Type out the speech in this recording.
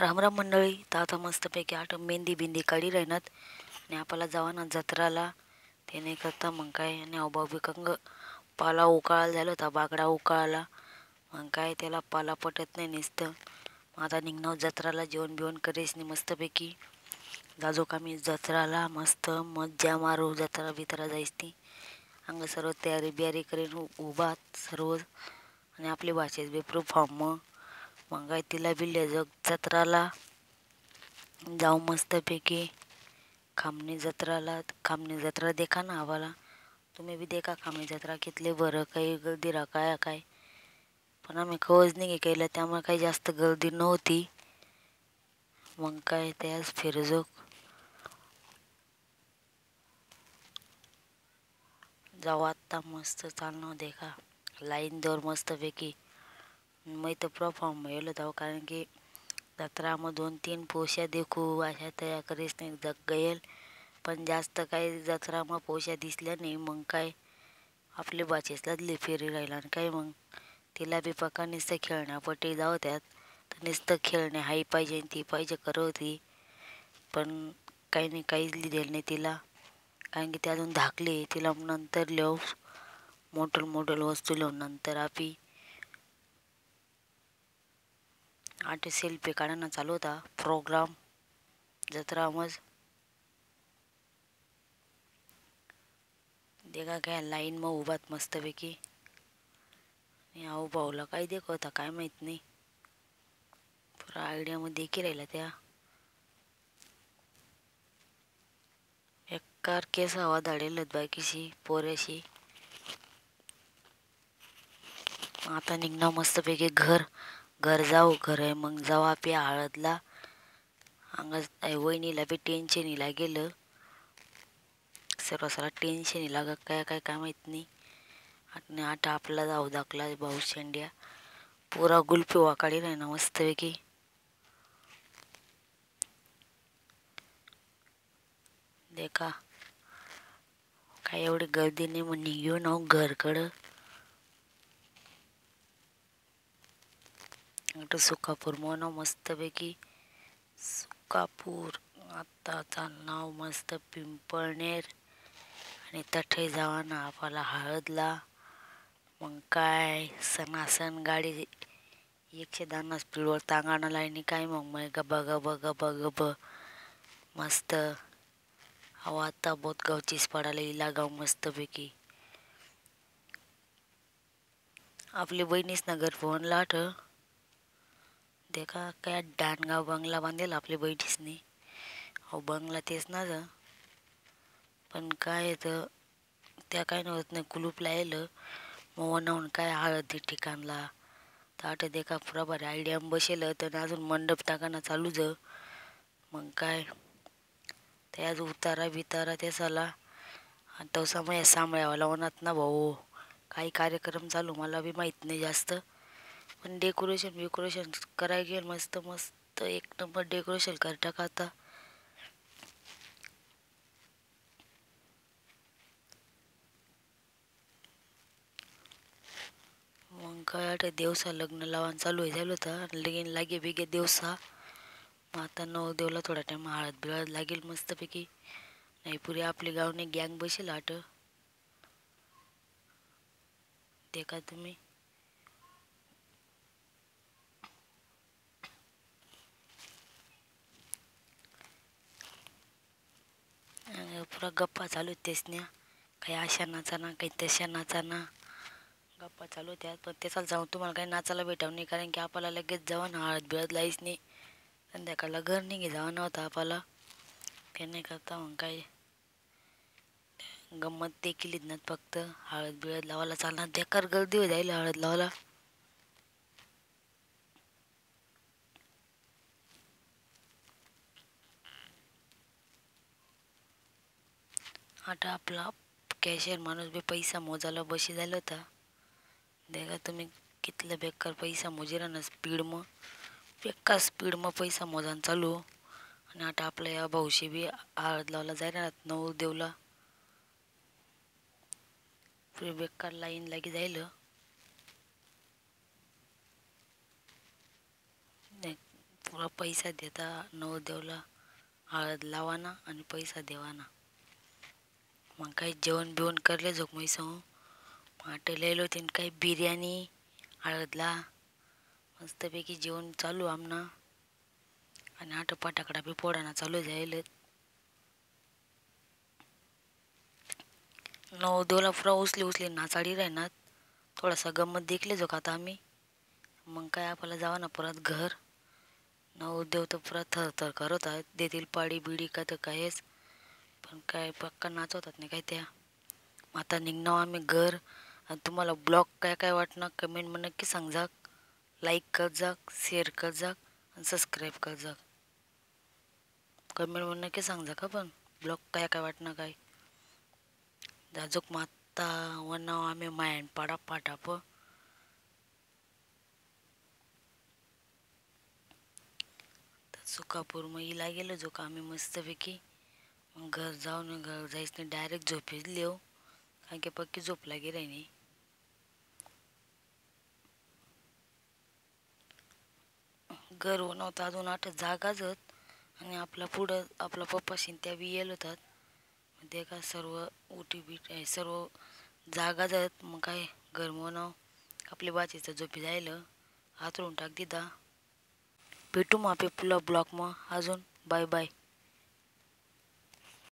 राम राम मंडळी. तर आता मस्तपैकी आठ मेहंदी बिंदी काढी राहणार आणि आपल्याला जावा ना जत्राला. ते नाही करता मग काय आणि अवभाव बिकंग पाला उकाळायला झाला होता, बागडा उकाळाला. मग काय त्याला पाला पटत नाही नुसतं. मग आता निघणार जत्राला, जेवण बिवण करेस नाही मस्तपैकी जाजो का मी जत्राला. मस्त मज्जा मारू, जत्रा बित्रा जायच ती. अंग सर्व तयारी बियारी करीन उभा सर्व आणि आपली भाषेत बेप्रू फॉर्म. मग काय तिला बिल्ले जत्राला जाऊ मस्तपैकी खामणी जत्राला. खामणी जत्रा देखा ना आम्हाला, तुम्ही बी देखा खामणी जत्रा कितले बरं काही गर्दी राखाय काय. पण आम्ही खवच नाही केलं त्यामुळे काही जास्त गर्दी नव्हती. मग काय त्याच फिरजोक जाऊ आत्ता मस्त चालणं देखा लाईन दर मस्तपैकी. मी तर प्रॉफॉर्म गेलो जाऊ कारण की जत्रामध्ये 2-3 पोश्या देखू अशा तयार करीस नाही जग गયેल. पण जास्त काही जत्रा मग पोश्या दिसल्या नाही. मग काय आपली बाचेसलाच फेरी राहिला आणि काय मग तिला बी पक्का नुसतं खेळण्यापट्टी जाऊ त्यात. तर नुसतं खेळणे हाई पाहिजे ती पाहिजे करवती. पण काही नाही काहीच लिहिलेलं नाही तिला, कारण की ते अजून धाकली. तिला नंतर लिहू मोठल वस्तू लिहून नंतर आपी आठ सेल्फी काढणं चालू होता प्रोग्राम जत्रा मज. देखा काय लाईन मग उभात मस्तपैकी. अहो भाऊला काय देखवता काय माहीत नाही, पुरा आयडियामध्ये देखी राहिला त्या. एकार केस हवा धाडेलत बाकीशी पोऱ्याशी. आता निघणं मस्तपैकी घर जाऊ. घर आहे मग जाऊ आपी हळदला. अंगच वहिनीला बी टेन्शन हिला गेलं सर्व टेन्शन लाग काय काय काय माहीत नाही. आणि आता आपला जाऊ दाखला भाऊ शेंड्या पुरा गुलपी वाकाडी राही ना मस्तपैकी. देखा काय एवढी गर्दी नाही मग निघू ना घरकडं. सुखापूर मोनो मस्तपैकी सुखापूर. आता नाव मस्त पिंपळनेर आणि तठे जावा ना आपला हळदला. मग काय सणासन गाडी 110 स्पीडवर तांगाणं लाईनी काय मग गबा गबा गबा गब मस्त. अहो आता बहुत गावचीच पडायला इला गाव मस्तपैकी. आपली बहिणीच ना घर फोन लाट. देखा काय डानगाव बंगला बांधेल आपली बहिणीसनी. अहो बंगला तेच ना ज, पण काय तर त्या काय नव्हत नाही कुलूपला येलं. मग वनावून काय हळदी ठिकाणला ताट देखा पुरा बरं आयडिया बसेल. तर अजून मंडप टाकाना चालू ज. मग काय त्याच उतारा बितारा ते झाला. तो समय सांभाळावाला होणार ना भाऊ. काही कार्यक्रम चालू मला बी माहीत नाही जास्त, पण डेकोरेशन करायला गेल मस्त मस्त एक नंबर डेकोरेशन कर टाका आता. मग काय आठ दिवसा लग्न लावून चालू झालं होतं लगीन लागे बिगे दिवसा. मग आता देवला थोडा टाइम हळद बिळद लागेल मस्तपैकी. नाही पुरी आपली गावने गँग बसेल आठ. देखा तुम्ही पुरा गप्पा चालू तेच ना. काही अशा नाचाना काही तशा नाचाना गप्पा चालू होत्या. पण त्याचाच जाऊन तुम्हाला काही नाचायला भेटाव नाही, कारण की आपल्याला लगेच जावं ना हळद बिळद लाईच नाही. संध्याकाळला घर निघे जावं नव्हतं आपल्याला. ते नाही करता मग काय गंमत ते केलीत ना फक्त हळद बिळद लावायला चालणार. बेकार गर्दी हो जाईल हळद लावायला. आता आपला कॅशियर माणूस बी पैसा मोजायला बशी झाला होता. देखा तुम्ही कितलं बेकार पैसा मोजेरा ना स्पीड मग बेकार स्पीड मग पैसा मोजान चालू. आणि आता आपल्या या भाऊशी बी हळद लावला जायला नऊ देवला. पुरे बेकार लाईन लागी जाईल. पुरा पैसा देता नवरदेवला हळद लावाना आणि पैसा देवाना. मग काही जेवण बिवण करले जोक मैसं माटे लिहिलो तीन काही बिर्याणी हळदला मस्तपैकी जेवण चालू आमना. आणि आठ फटाकडा बी फोडाना चालू जाईल. नवरदेवला पुरा उचली नाचाडी राहणार. थोडासा गंमत देखले जो का आता आम्ही. मग काय आपल्याला जावा ना परत घर. नवरदेव तर पुरा थरथर करत आहेत. देतील पाडी बिडी का तर कायच. पण काय पक्का नाचवतात नाही काय त्या. आता निघणार आम्ही घर. आणि तुम्हाला ब्लॉग काय काय वाटणार कमेंट मध्ये नक्की सांगा. लाईक कर जा, शेअर कर जा आणि सबस्क्राईब कर जा. कमेंट मध्ये नक्की सांगा का पण ब्लॉग काय काय वाटणार काय. जाजूक माता वनाव आम्ही मायन पाडा पाटाप. सुकापूर मग इला गेलो जो का आम्ही मस्तपैकी. मग घर जाऊन घर जायच नाही डायरेक्ट झोपेच लिव. कारण की पक्की झोप लागे राहिनी. घर बनवता अजून 8 जागाच आणि आपला पुढं आपला पप्पा त्या बी येल होतात. ते का सर्व उठी बीट आहे सर्व जागा जात. मग काय घर बनव आपली बाचीचं झोपी जायला हातरून टाक दिदा. भेटू मग आपल्या ब्लॉग मग अजून. Bye bye.